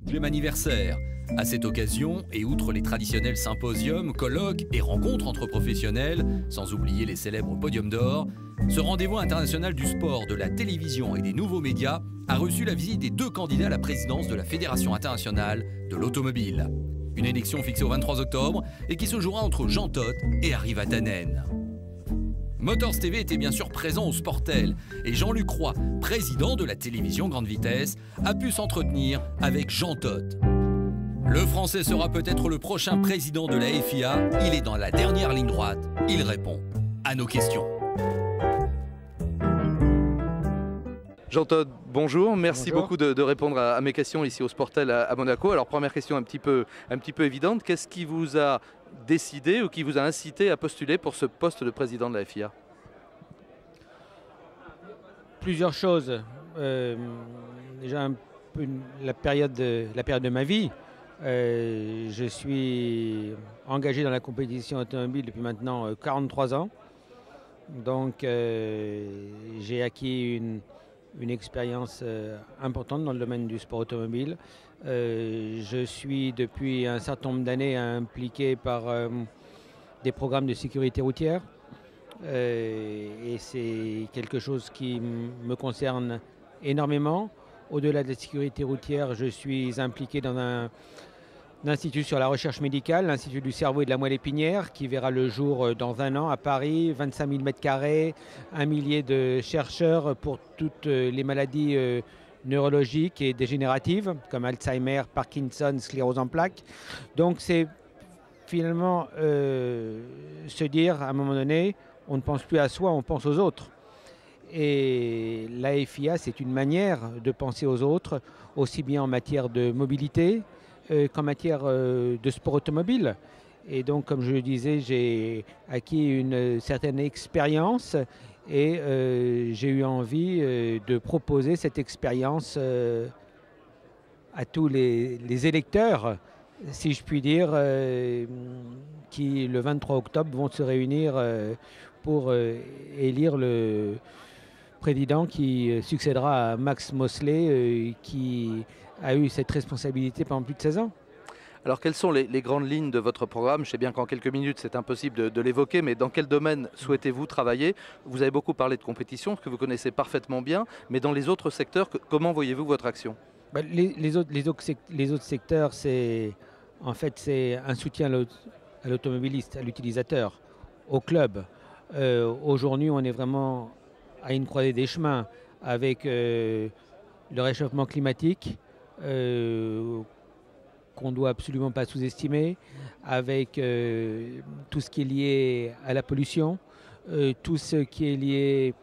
8e anniversaire. À cette occasion, et outre les traditionnels symposiums, colloques et rencontres entre professionnels, sans oublier les célèbres podiums d'or, ce rendez-vous international du sport, de la télévision et des nouveaux médias a reçu la visite des 2 candidats à la présidence de la Fédération internationale de l'automobile. Une élection fixée au 23 octobre et qui se jouera entre Jean Todt et Harry Vatanen. Motors TV était bien sûr présent au Sportel et Jean-Luc Roy, président de la télévision grande vitesse, a pu s'entretenir avec Jean Todt. Le Français sera peut-être le prochain président de la FIA. Il est dans la dernière ligne droite. Il répond à nos questions. Jean Todt, bonjour. Merci Bonjour. beaucoup de répondre à mes questions ici au Sportel à Monaco. Alors première question un petit peu évidente. Qu'est-ce qui vous a décidé ou qui vous a incité à postuler pour ce poste de président de la FIA? Plusieurs choses. Déjà un peu la période de ma vie. Je suis engagé dans la compétition automobile depuis maintenant 43 ans. Donc j'ai acquis une expérience importante dans le domaine du sport automobile. Je suis depuis un certain nombre d'années impliqué par des programmes de sécurité routière. Et c'est quelque chose qui me concerne énormément. Au-delà de la sécurité routière, je suis impliqué dans un institut sur la recherche médicale, l'Institut du cerveau et de la moelle épinière, qui verra le jour dans un an à Paris, 25 000 m², 1 millier de chercheurs pour toutes les maladies neurologiques et dégénératives, comme Alzheimer, Parkinson, sclérose en plaques. Donc c'est finalement se dire à un moment donné, on ne pense plus à soi, on pense aux autres. Et la FIA, c'est une manière de penser aux autres, aussi bien en matière de mobilité qu'en matière de sport automobile. Et donc, comme je le disais, j'ai acquis une certaine expérience et j'ai eu envie de proposer cette expérience à tous les électeurs, si je puis dire, qui le 23 octobre vont se réunir pour élire le président qui succédera à Max Mosley, qui a eu cette responsabilité pendant plus de 16 ans. Alors quelles sont les grandes lignes de votre programme? Je sais bien qu'en quelques minutes c'est impossible de l'évoquer, mais dans quel domaine souhaitez-vous travailler? Vous avez beaucoup parlé de compétition, ce que vous connaissez parfaitement bien, mais dans les autres secteurs, comment voyez-vous votre action? Les autres secteurs, c'est en fait c'est un soutien à l'automobiliste, à l'utilisateur, au club. Aujourd'hui, on est vraiment à une croisée des chemins avec le réchauffement climatique qu'on ne doit absolument pas sous-estimer, avec tout ce qui est lié à la pollution, tout ce qui est lié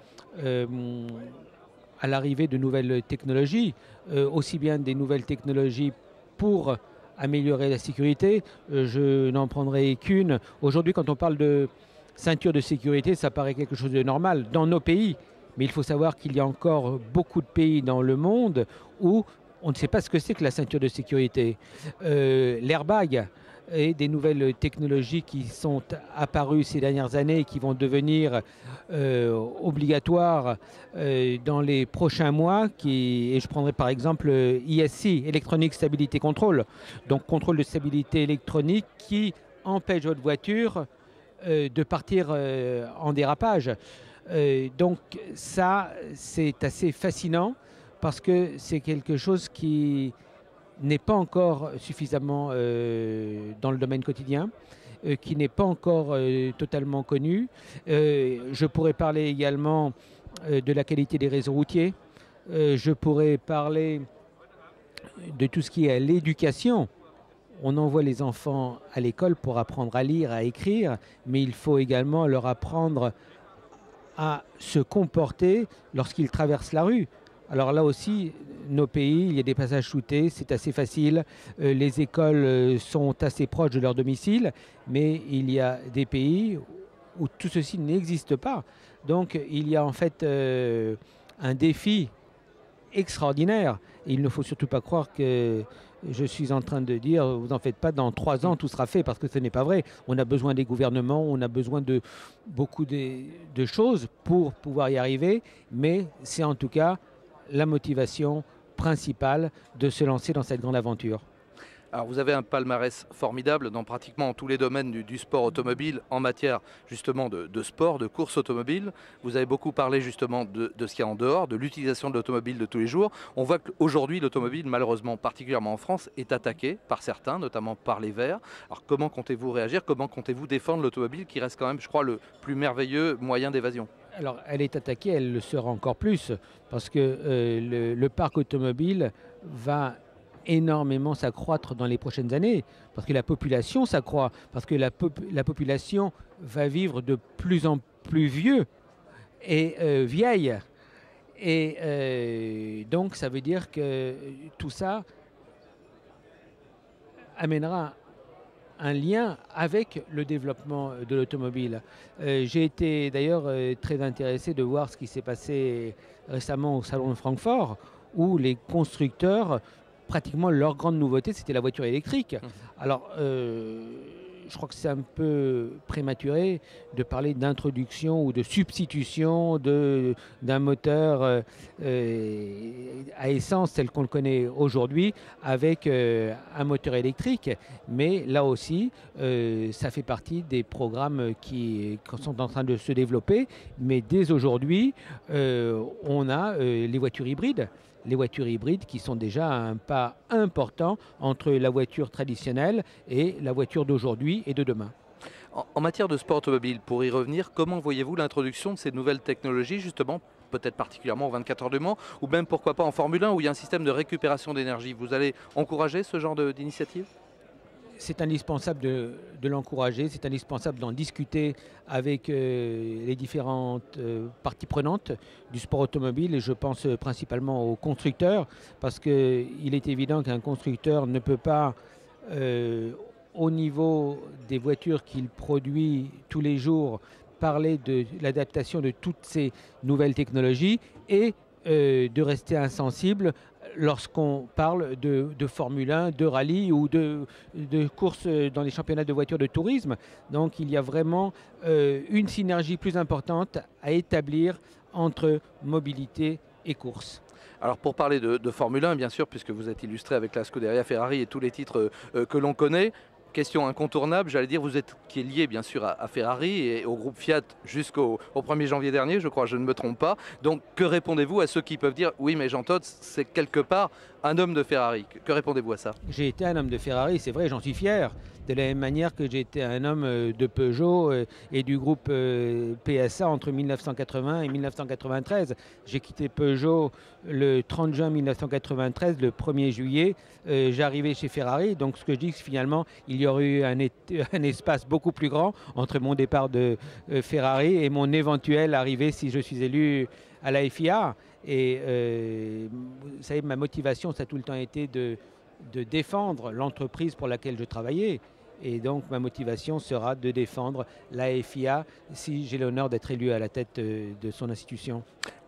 à l'arrivée de nouvelles technologies, aussi bien des nouvelles technologies pour améliorer la sécurité. Je n'en prendrai qu'une. Aujourd'hui, quand on parle de ceinture de sécurité, ça paraît quelque chose de normal dans nos pays. Mais il faut savoir qu'il y a encore beaucoup de pays dans le monde où on ne sait pas ce que c'est que la ceinture de sécurité. L'airbag et des nouvelles technologies qui sont apparues ces dernières années et qui vont devenir obligatoires dans les prochains mois. Et je prendrai par exemple ESC, Electronic Stability Control, donc contrôle de stabilité électronique qui empêche votre voiture de partir en dérapage. Donc ça, c'est assez fascinant parce que c'est quelque chose qui n'est pas encore suffisamment dans le domaine quotidien, qui n'est pas encore totalement connu. Je pourrais parler également de la qualité des réseaux routiers. Je pourrais parler de tout ce qui est à l'éducation. On envoie les enfants à l'école pour apprendre à lire, à écrire, mais il faut également leur apprendre à se comporter lorsqu'ils traversent la rue. Alors là aussi, nos pays, il y a des passages shootés, c'est assez facile. Les écoles sont assez proches de leur domicile, mais il y a des pays où tout ceci n'existe pas. Donc il y a en fait un défi extraordinaire. Et il ne faut surtout pas croire que je suis en train de dire, vous en faites pas, dans 3 ans tout sera fait, parce que ce n'est pas vrai. On a besoin des gouvernements, on a besoin de beaucoup de choses pour pouvoir y arriver, mais c'est en tout cas la motivation principal de se lancer dans cette grande aventure. Alors vous avez un palmarès formidable dans pratiquement tous les domaines du sport automobile en matière justement de sport, de course automobile. Vous avez beaucoup parlé justement de ce qu'il y a en dehors, de l'utilisation de l'automobile de tous les jours. On voit qu'aujourd'hui l'automobile, malheureusement, particulièrement en France, est attaquée par certains, notamment par les Verts. Alors comment comptez-vous réagir? Comment comptez-vous défendre l'automobile qui reste quand même, je crois, le plus merveilleux moyen d'évasion? Alors, elle est attaquée, elle le sera encore plus, parce que le parc automobile va énormément s'accroître dans les prochaines années, parce que la population s'accroît, parce que la population va vivre de plus en plus vieux et vieille. Et donc, ça veut dire que tout ça amènera un lien avec le développement de l'automobile. J'ai été d'ailleurs très intéressé de voir ce qui s'est passé récemment au Salon de Francfort, où les constructeurs, pratiquement leur grande nouveauté, c'était la voiture électrique. Alors, je crois que c'est un peu prématuré de parler d'introduction ou de substitution d'un moteur à essence tel qu'on le connaît aujourd'hui avec un moteur électrique. Mais là aussi, ça fait partie des programmes qui sont en train de se développer. Mais dès aujourd'hui, on a les voitures hybrides. Les voitures hybrides qui sont déjà un pas important entre la voiture traditionnelle et la voiture d'aujourd'hui et de demain. En matière de sport automobile, pour y revenir, comment voyez-vous l'introduction de ces nouvelles technologies, justement, peut-être particulièrement aux 24 heures du Mans, ou même pourquoi pas en Formule 1 où il y a un système de récupération d'énergie? Vous allez encourager ce genre d'initiative? C'est indispensable de l'encourager, c'est indispensable d'en discuter avec les différentes parties prenantes du sport automobile, et je pense principalement aux constructeurs, parce qu'il est évident qu'un constructeur ne peut pas, au niveau des voitures qu'il produit tous les jours, parler de l'adaptation de toutes ces nouvelles technologies et de rester insensible lorsqu'on parle de Formule 1, de rallye ou de courses dans les championnats de voitures de tourisme. Donc il y a vraiment une synergie plus importante à établir entre mobilité et course. Alors pour parler de Formule 1, bien sûr, puisque vous êtes illustré avec la Scuderia Ferrari et tous les titres que l'on connaît, question incontournable, j'allais dire, vous êtes qui est lié bien sûr à Ferrari et au groupe Fiat jusqu'au 1er janvier dernier, je crois, je ne me trompe pas. Donc que répondez-vous à ceux qui peuvent dire, oui mais Jean Todt, c'est quelque part un homme de Ferrari? Que répondez-vous à ça? J'ai été un homme de Ferrari, c'est vrai, j'en suis fier. De la même manière que j'ai été un homme de Peugeot et du groupe PSA entre 1980 et 1993. J'ai quitté Peugeot le 30 juin 1993, le 1er juillet, j'arrivais chez Ferrari. Donc ce que je dis, c'est finalement, il y aurait eu un espace beaucoup plus grand entre mon départ de Ferrari et mon éventuelle arrivée si je suis élu à la FIA. Et vous savez, ma motivation, ça a tout le temps été de défendre l'entreprise pour laquelle je travaillais. Et donc ma motivation sera de défendre la FIA si j'ai l'honneur d'être élu à la tête de son institution.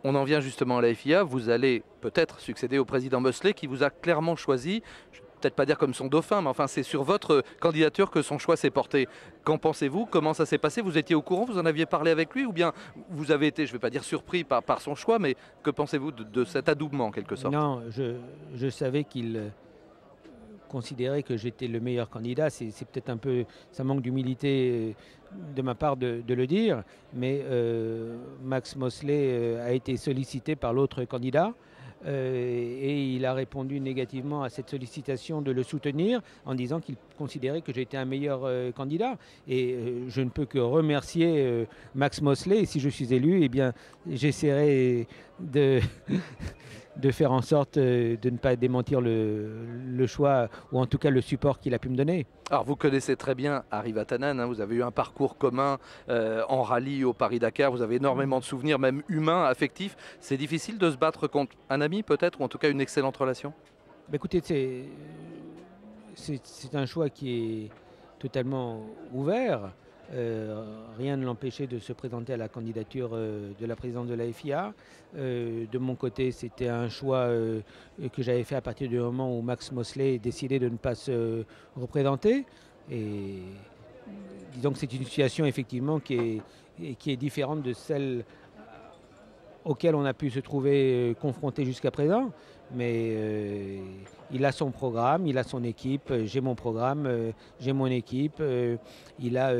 On en vient justement à la FIA, vous allez peut-être succéder au président Mosley qui vous a clairement choisi. Je ne vais peut-être pas dire comme son dauphin, mais enfin c'est sur votre candidature que son choix s'est porté. Qu'en pensez-vous? Comment ça s'est passé? Vous étiez au courant? Vous en aviez parlé avec lui? Ou bien vous avez été, je ne vais pas dire surpris par son choix, mais que pensez-vous de cet adoubement en quelque sorte? Non, je savais qu'il considérait que j'étais le meilleur candidat. C'est peut-être un peu, ça manque d'humilité de ma part de le dire, mais Max Mosley a été sollicité par l'autre candidat. Et il a répondu négativement à cette sollicitation de le soutenir en disant qu'il considérait que j'étais un meilleur candidat. Et je ne peux que remercier Max Mosley. Et si je suis élu, eh bien, j'essaierai de faire en sorte de ne pas démentir le choix, ou en tout cas le support qu'il a pu me donner. Alors vous connaissez très bien Harry Vatanen, hein, vous avez eu un parcours commun en rallye au Paris-Dakar, vous avez énormément de souvenirs, même humains, affectifs. C'est difficile de se battre contre un ami peut-être, ou en tout cas une excellente relation? Écoutez, c'est un choix qui est totalement ouvert. Rien ne l'empêchait de se présenter à la candidature de la présidence de la FIA. De mon côté, c'était un choix que j'avais fait à partir du moment où Max Mosley décidait de ne pas se représenter. Et disons que c'est une situation effectivement qui est différente de celle auquel on a pu se trouver confronté jusqu'à présent. Mais il a son programme, il a son équipe, j'ai mon programme, j'ai mon équipe, il a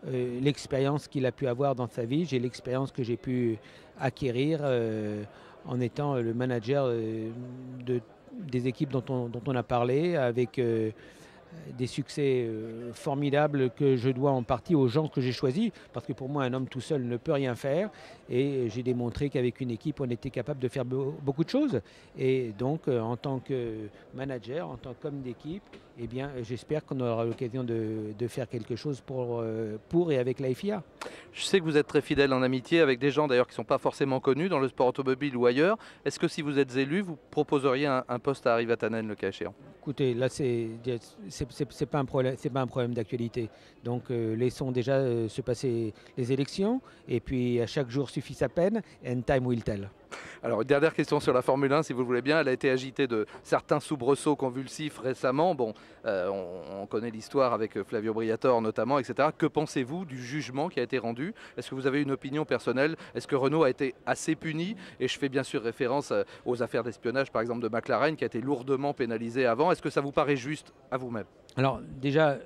l'expérience qu'il a pu avoir dans sa vie, j'ai l'expérience que j'ai pu acquérir en étant le manager des équipes dont on a parlé, avec des succès formidables que je dois en partie aux gens que j'ai choisis, parce que pour moi un homme tout seul ne peut rien faire, et j'ai démontré qu'avec une équipe on était capable de faire beaucoup de choses, et donc en tant que manager, en tant qu'homme d'équipe, eh bien j'espère qu'on aura l'occasion de faire quelque chose pour et avec la FIA. Je sais que vous êtes très fidèle en amitié avec des gens d'ailleurs qui ne sont pas forcément connus dans le sport automobile ou ailleurs. Est-ce que si vous êtes élu, vous proposeriez un poste à Harry Vatanen, le cas échéant? Écoutez, là c'est pas un problème d'actualité. Donc laissons déjà se passer les élections, et puis à chaque jour suffit sa peine, and time will tell. Alors, une dernière question sur la Formule 1, si vous le voulez bien. Elle a été agitée de certains soubresauts convulsifs récemment. Bon, on connaît l'histoire avec Flavio Briatore notamment, etc. Que pensez-vous du jugement qui a été rendu? Est-ce que vous avez une opinion personnelle? Est-ce que Renault a été assez puni? Et je fais bien sûr référence aux affaires d'espionnage, par exemple, de McLaren, qui a été lourdement pénalisé avant. Est-ce que ça vous paraît juste à vous-même? Alors déjà,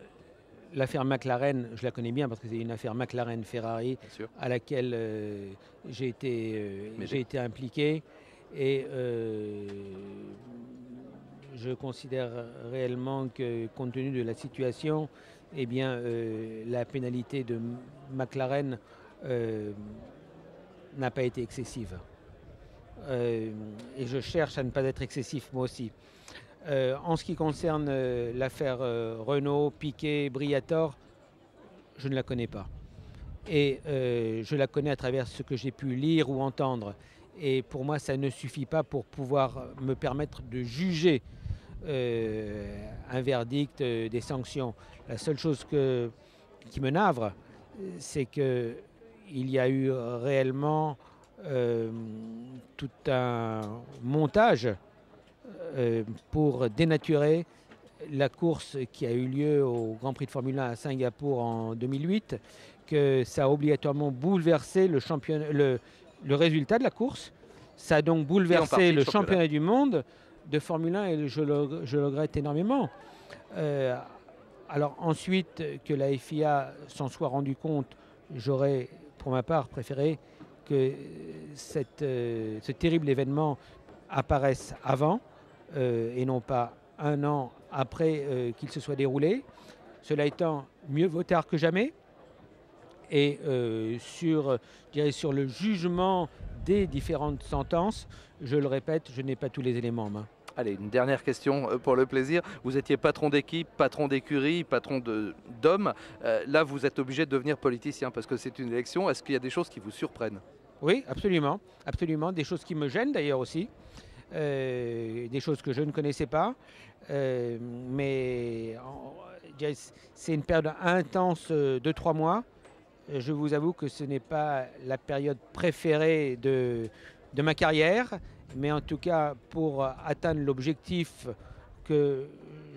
l'affaire McLaren, je la connais bien parce que c'est une affaire McLaren-Ferrari à laquelle j'ai été impliqué, et je considère réellement que, compte tenu de la situation, eh bien, la pénalité de McLaren n'a pas été excessive. Et je cherche à ne pas être excessif moi aussi. En ce qui concerne l'affaire Renault, Piquet, Briatore, je ne la connais pas. Et je la connais à travers ce que j'ai pu lire ou entendre. Et pour moi, ça ne suffit pas pour pouvoir me permettre de juger un verdict, des sanctions. La seule chose qui me navre, c'est qu'il y a eu réellement tout un montage pour dénaturer la course qui a eu lieu au Grand Prix de Formule 1 à Singapour en 2008, que ça a obligatoirement bouleversé le résultat de la course. Ça a donc bouleversé le championnat du monde de Formule 1, et je le regrette énormément. Alors ensuite, que la FIA s'en soit rendu compte, j'aurais pour ma part préféré que ce terrible événement apparaisse avant, et non pas un an après qu'il se soit déroulé. Cela étant, mieux vaut tard que jamais. Et sur le jugement des différentes sentences, je le répète, je n'ai pas tous les éléments en main. Allez, une dernière question pour le plaisir. Vous étiez patron d'équipe, patron d'écurie, patron d'hommes. Là, vous êtes obligé de devenir politicien parce que c'est une élection. Est-ce qu'il y a des choses qui vous surprennent? Oui, absolument. Absolument. Des choses qui me gênent d'ailleurs aussi. Des choses que je ne connaissais pas. Mais c'est une période intense de 3 mois. Je vous avoue que ce n'est pas la période préférée de ma carrière, mais en tout cas pour atteindre l'objectif que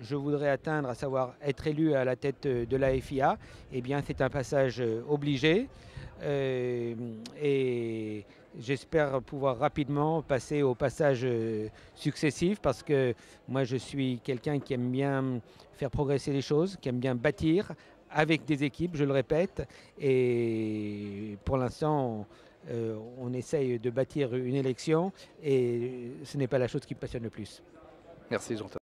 je voudrais atteindre, à savoir être élu à la tête de la FIA, eh bien c'est un passage obligé, et j'espère pouvoir rapidement passer au passage successif, parce que moi je suis quelqu'un qui aime bien faire progresser les choses, qui aime bien bâtir avec des équipes, je le répète, et pour l'instant on essaye de bâtir une élection, et ce n'est pas la chose qui me passionne le plus. Merci Jean-Thomas.